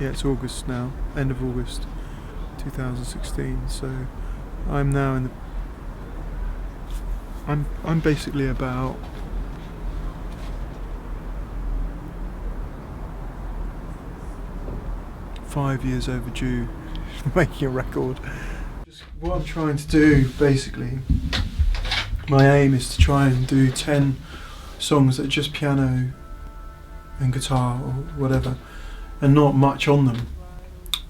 Yeah, it's August now, end of August 2016, so I'm now in the... I'm basically about 5 years overdue making a record. Just what I'm trying to do, basically, my aim is to try and do 10 songs that are just piano and guitar or whatever, and not much on them,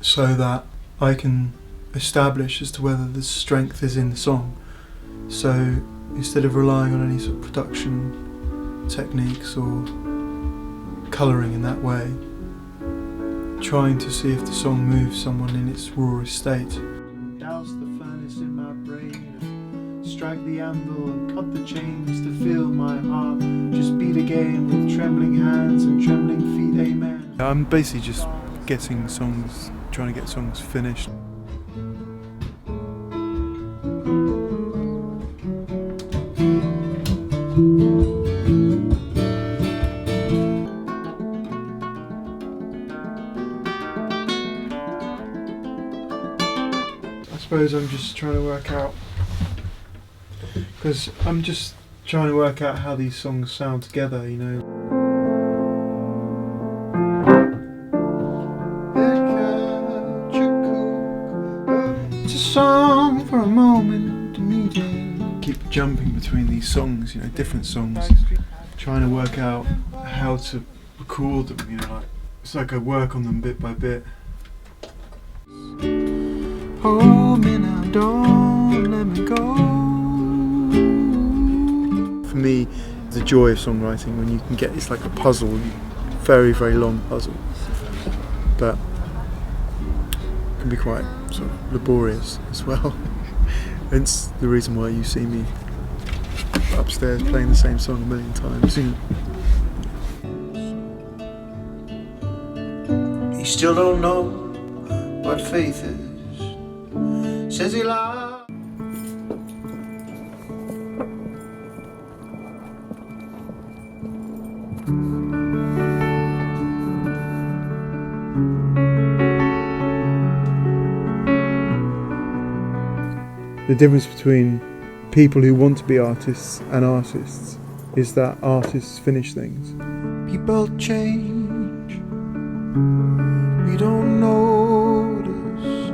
so that I can establish as to whether the strength is in the song. So instead of relying on any sort of production techniques or colouring in that way, trying to see if the song moves someone in its rawest state. Douse the furnace in my brain, strike the anvil and cut the chains to feel my heart just beat again with trembling hands and trembling feet, amen. I'm basically just getting songs, trying to get songs finished. I suppose I'm just trying to work out, because I'm just trying to work out how these songs sound together, you know. It's a song for a moment to meeting. Keep jumping between these songs, you know, different songs, trying to work out how to record them, you know, like it's like I work on them bit by bit. Hold me now, don't let me go. For me, the joy of songwriting when you can get, it's like a puzzle, very, very long puzzle, but it can be quite sort of laborious as well. It's the reason why you see me upstairs playing the same song a million times. You know. He still don't know what faith is. Says he loves. The difference between people who want to be artists and artists is that artists finish things. People change. We don't notice.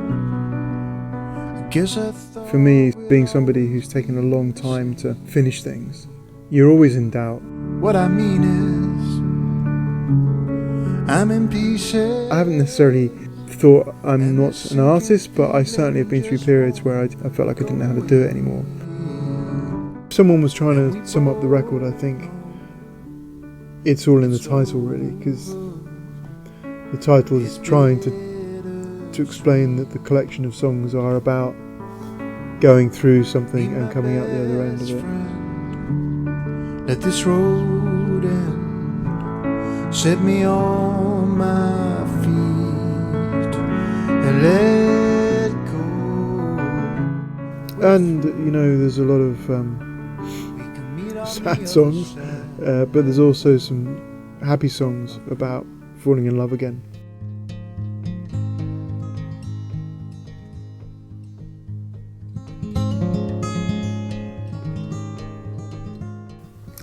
I guess I thought. For me, being somebody who's taken a long time to finish things, you're always in doubt. What I mean is, I'm in pieces. I haven't necessarily thought I'm not an artist, but I certainly have been through periods where I felt like I didn't know how to do it anymore. Someone was trying to sum up the record, I think it's all in the title really, because the title is trying to explain that the collection of songs are about going through something and coming out the other end of it. Let this road end, set me on my feet and let go. And you know, there's a lot of sad songs, but there's also some happy songs about falling in love again.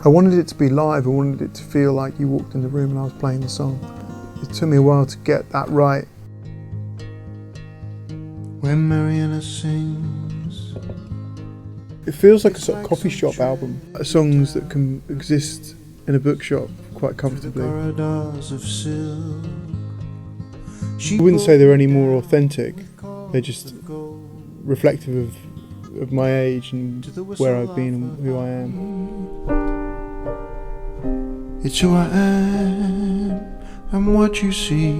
I wanted it to be live. I wanted it to feel like you walked in the room and I was playing the song. It took me a while to get that right. When Mariana sings, it feels like a sort of coffee shop album. Songs that can exist in a bookshop quite comfortably. corridors of silk. I wouldn't say they're any more authentic. They're just reflective of my age and where I've been and who I am. It's who I am, and what you see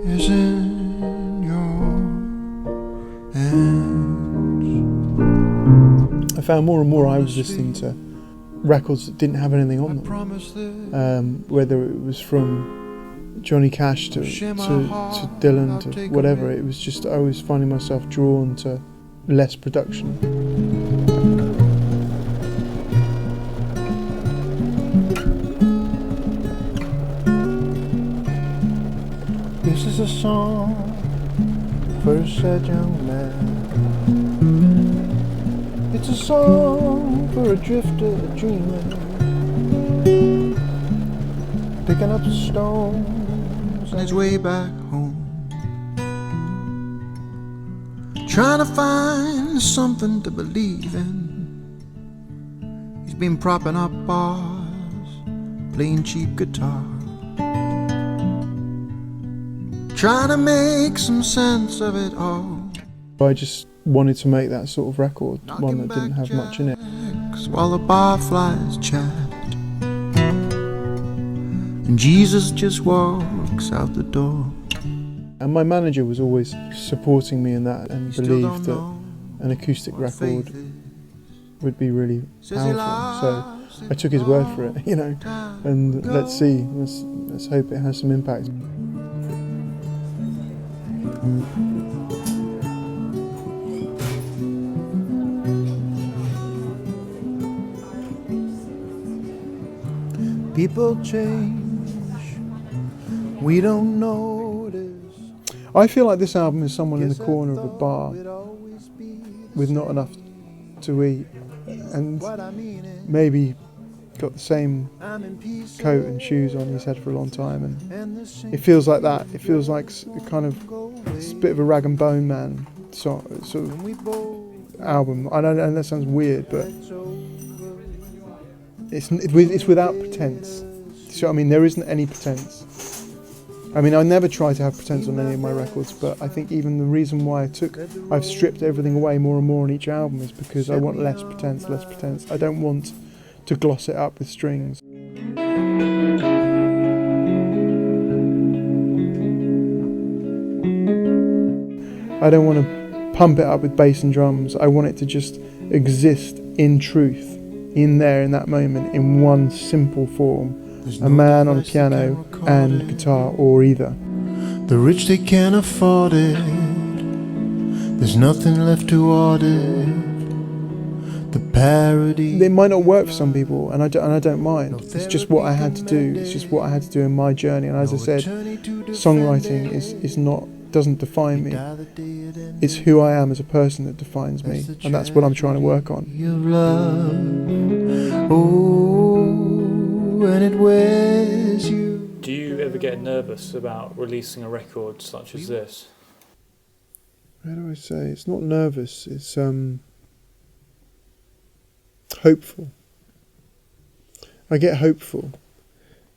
is in your hands. I found more and more I was listening to records that didn't have anything on them, whether it was from Johnny Cash to Dylan to whatever. It was just I was finding myself drawn to less production. This is a song for a sad young man. It's a song for a drifter, a dreamer, picking up stones on his way back home, trying to find something to believe in. He's been propping up bars, playing cheap guitar, trying to make some sense of it all. I just wanted to make that sort of record, one that didn't have much in it. While the barflies chat, and Jesus just walks out the door. And my manager was always supporting me in that and believed that an acoustic record would be really powerful. So I took his word for it, you know, and let's see, let's hope it has some impact. People change, we don't notice. I feel like this album is someone in the corner of a bar with not enough to eat and maybe got the same coat and shoes on he's had for a long time, and it feels like that. It feels like a kind of it's a bit of a rag and bone man sort of album. I know that sounds weird, but it's without pretense. So I mean, there isn't any pretense. I mean, I never try to have pretense on any of my records, but I think even the reason why I've stripped everything away more and more on each album is because I want less pretense. I don't want to gloss it up with strings. I don't want to pump it up with bass and drums. I want it to just exist in truth, in there, in that moment, in one simple form. A man on a piano and guitar, or either. The rich, they can't afford it. There's nothing left to audit. The parody. It might not work for some people, and I don't mind. It's just what I had to do. It's just what I had to do in my journey. And as I said, songwriting doesn't define me. It's who I am as a person that defines me, and that's what I'm trying to work on. And it wears you. Do you ever get nervous about releasing a record such as this? How do I say? It's not nervous, it's hopeful. I get hopeful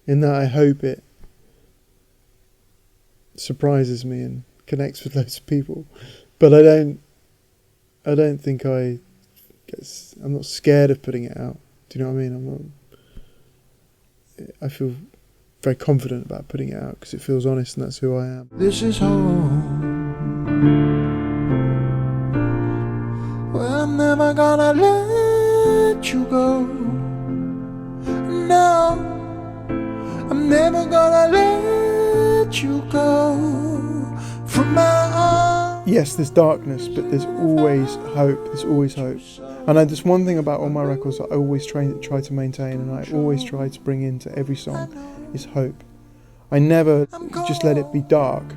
in that I hope it surprises me and connects with loads of people. But I don't think I'm not scared of putting it out. Do you know what I mean? I feel very confident about putting it out because it feels honest, and that's who I am. This is home. Well, I'm never gonna let you go. No, I'm never gonna let you go from my arms. Yes, there's darkness, but there's always hope. There's always hope. And there's one thing about all my records that I always try to maintain, and I always try to bring into every song, is hope. I never just let it be dark.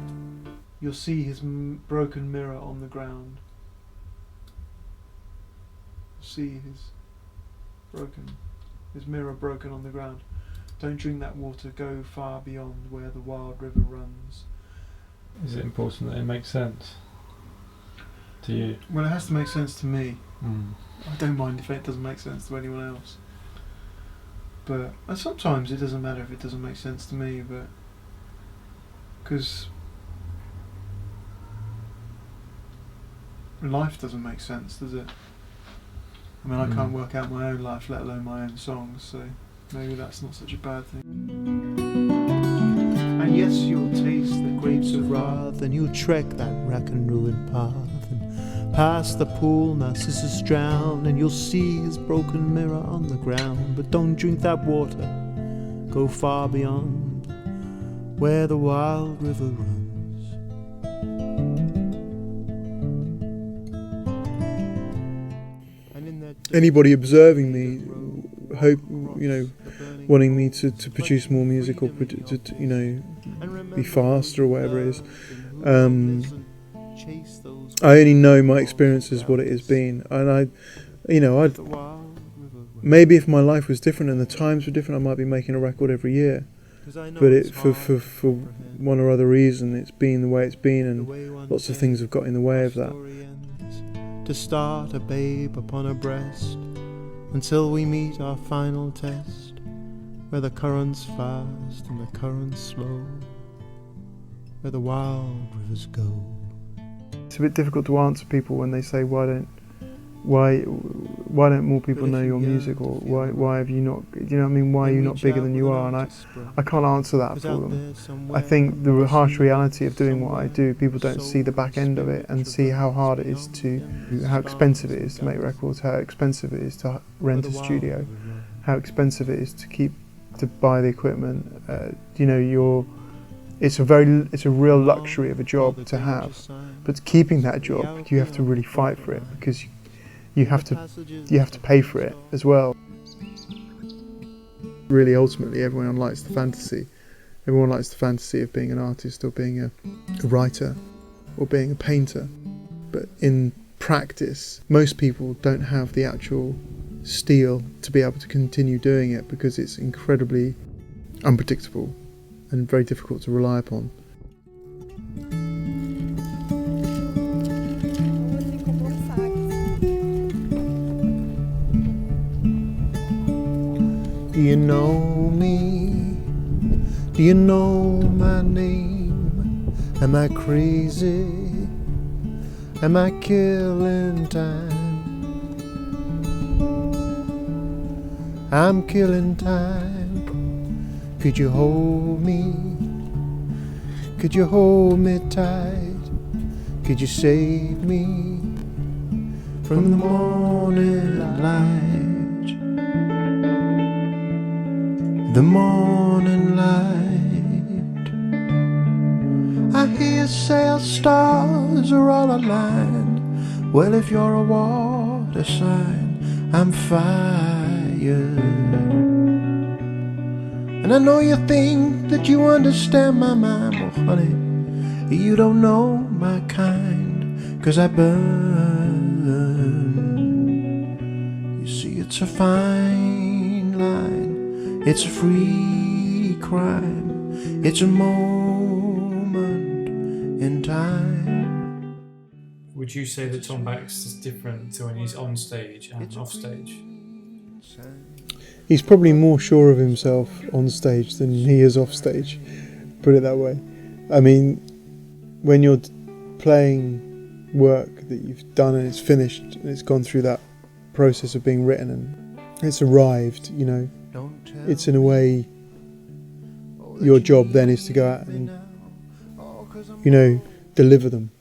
You'll see his broken mirror on the ground. See his mirror broken on the ground. Don't drink that water, go far beyond where the wild river runs. Is it important that it makes sense to you? Well, it has to make sense to me. Mm. I don't mind if it doesn't make sense to anyone else. But sometimes it doesn't matter if it doesn't make sense to me, but because life doesn't make sense, does it? I mean, I can't work out my own life, let alone my own songs, so maybe that's not such a bad thing. And yes, you'll taste the grapes of wrath, and you'll trek that rack and ruin path, and past the pool Narcissus drown, and you'll see his broken mirror on the ground. But don't drink that water, go far beyond where the wild river runs. Anybody observing me wanting me to produce more music or be faster or whatever it is. I only know my experience as what it has been, and maybe if my life was different and the times were different, I might be making a record every year. But for one or other reason, it's been the way it's been, and lots of things have got in the way of that. To start a babe upon her breast, until we meet our final test, where the current's fast and the current's slow, where the wild rivers go. It's a bit difficult to answer people when they say, why don't more people know your music, or why have you not, you know what I mean, why are you not bigger than you are? And I can't answer that for them. I think the harsh reality of doing what I do, people don't see the back end of it and see how hard it is how expensive it is to make records, how expensive it is to rent a studio, how expensive it is to buy the equipment. It's a real luxury of a job to have, but keeping that job, you have to really fight for it, because you have to pay for it as well. Really, ultimately, everyone likes the fantasy. Everyone likes the fantasy of being an artist, or being a writer, or being a painter. But in practice, most people don't have the actual steel to be able to continue doing it, because it's incredibly unpredictable and very difficult to rely upon. Do you know me? Do you know my name? Am I crazy? Am I killing time? I'm killing time. Could you hold me? Could you hold me tight? Could you save me from the morning light? The morning light. I hear you say our stars are all aligned. Well, if you're a water sign, I'm fire. And I know you think that you understand my mind. Well, honey, you don't know my kind, 'cause I burn. You see, it's a fine line. It's a free crime. It's a moment in time. Would you say that Tom Baxter's different to when he's on stage and off stage? He's probably more sure of himself on stage than he is off stage, put it that way. I mean, when you're playing work that you've done and it's finished and it's gone through that process of being written and it's arrived, you know, it's in a way your job then is to go out and, you know, deliver them.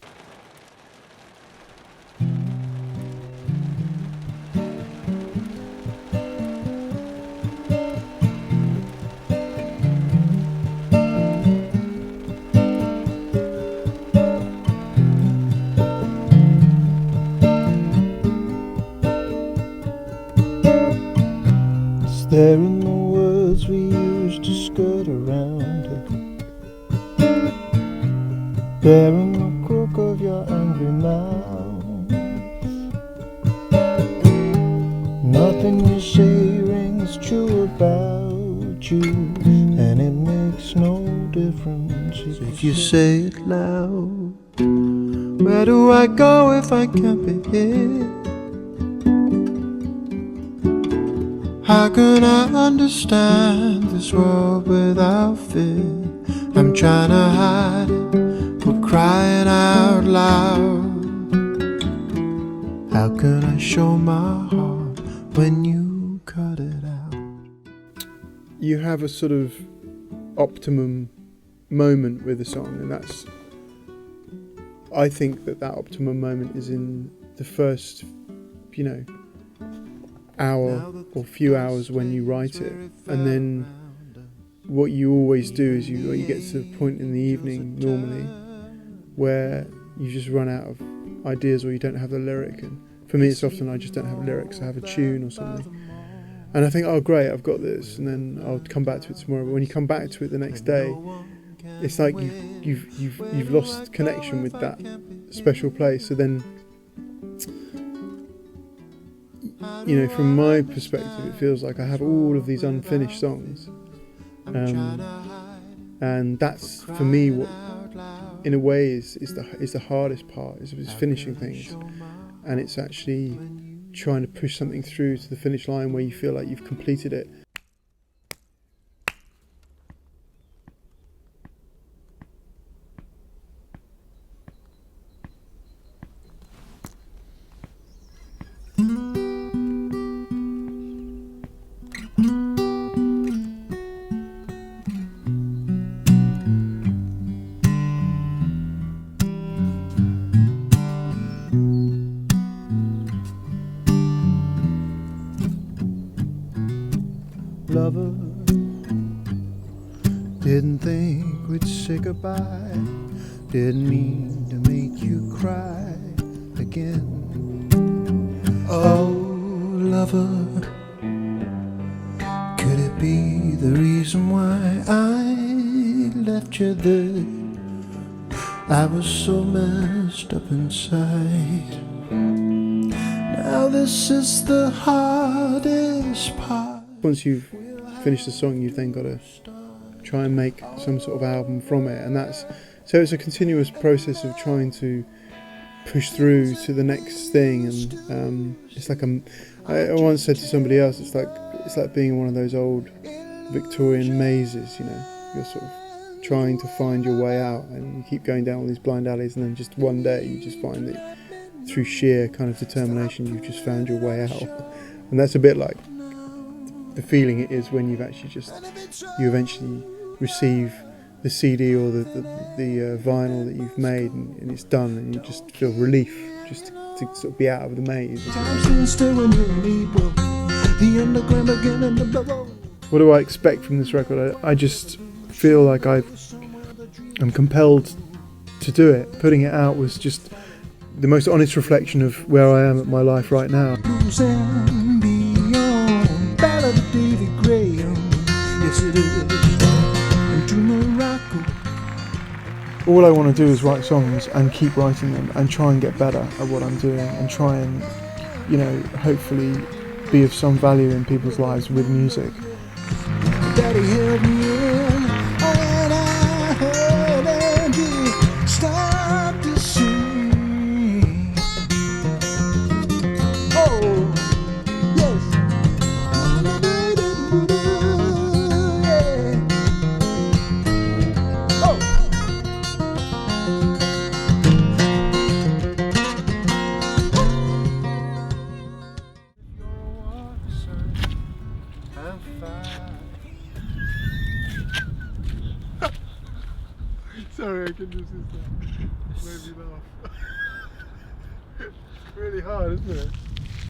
There in the words we used to skirt around it. There in the crook of your angry mouth. Nothing you say rings true about you, and it makes no difference if you say it loud. Where do I go if I can't be here? How can I understand this world without fear? I'm trying to hide it, but crying out loud. How can I show my heart when you cut it out? You have a sort of optimum moment with a song, and that's, I think that optimum moment is in the first, you know, hour or few hours when you write it, and then what you always do is you get to the point in the evening normally where you just run out of ideas, or you don't have the lyric. And for me, it's often I just don't have lyrics. I have a tune or something, and I think, oh great, I've got this, and then I'll come back to it tomorrow. But when you come back to it the next day, it's like you've lost connection with that special place. So then, you know, from my perspective, it feels like I have all of these unfinished songs, and that's for me what, in a way, is the hardest part, is finishing things, and it's actually trying to push something through to the finish line where you feel like you've completed it. Lover, didn't think we'd say goodbye, didn't mean to make you cry again. Oh, lover, could it be the reason why I left you there? I was so messed up inside. Now this is the hardest part. Once you've finished the song, you've then got to try and make some sort of album from it, and so it's a continuous process of trying to push through to the next thing. And it's like I once said to somebody else, it's like being in one of those old Victorian mazes. You know, you're sort of trying to find your way out, and you keep going down all these blind alleys, and then just one day you just find that through sheer kind of determination you've just found your way out. And that's a bit like the feeling it is when you eventually receive the CD or the vinyl that you've made, and it's done, and you just feel relief just to sort of be out of the maze. What do I expect from this record? I just feel like I'm compelled to do it. Putting it out was just the most honest reflection of where I am at my life right now. All I want to do is write songs and keep writing them and try and get better at what I'm doing, and try and, you know, hopefully be of some value in people's lives with music. Daddy held me in when I heard and he stopped to sing. Oh, yes. Sorry, I can just made me laugh. Really hard, isn't it?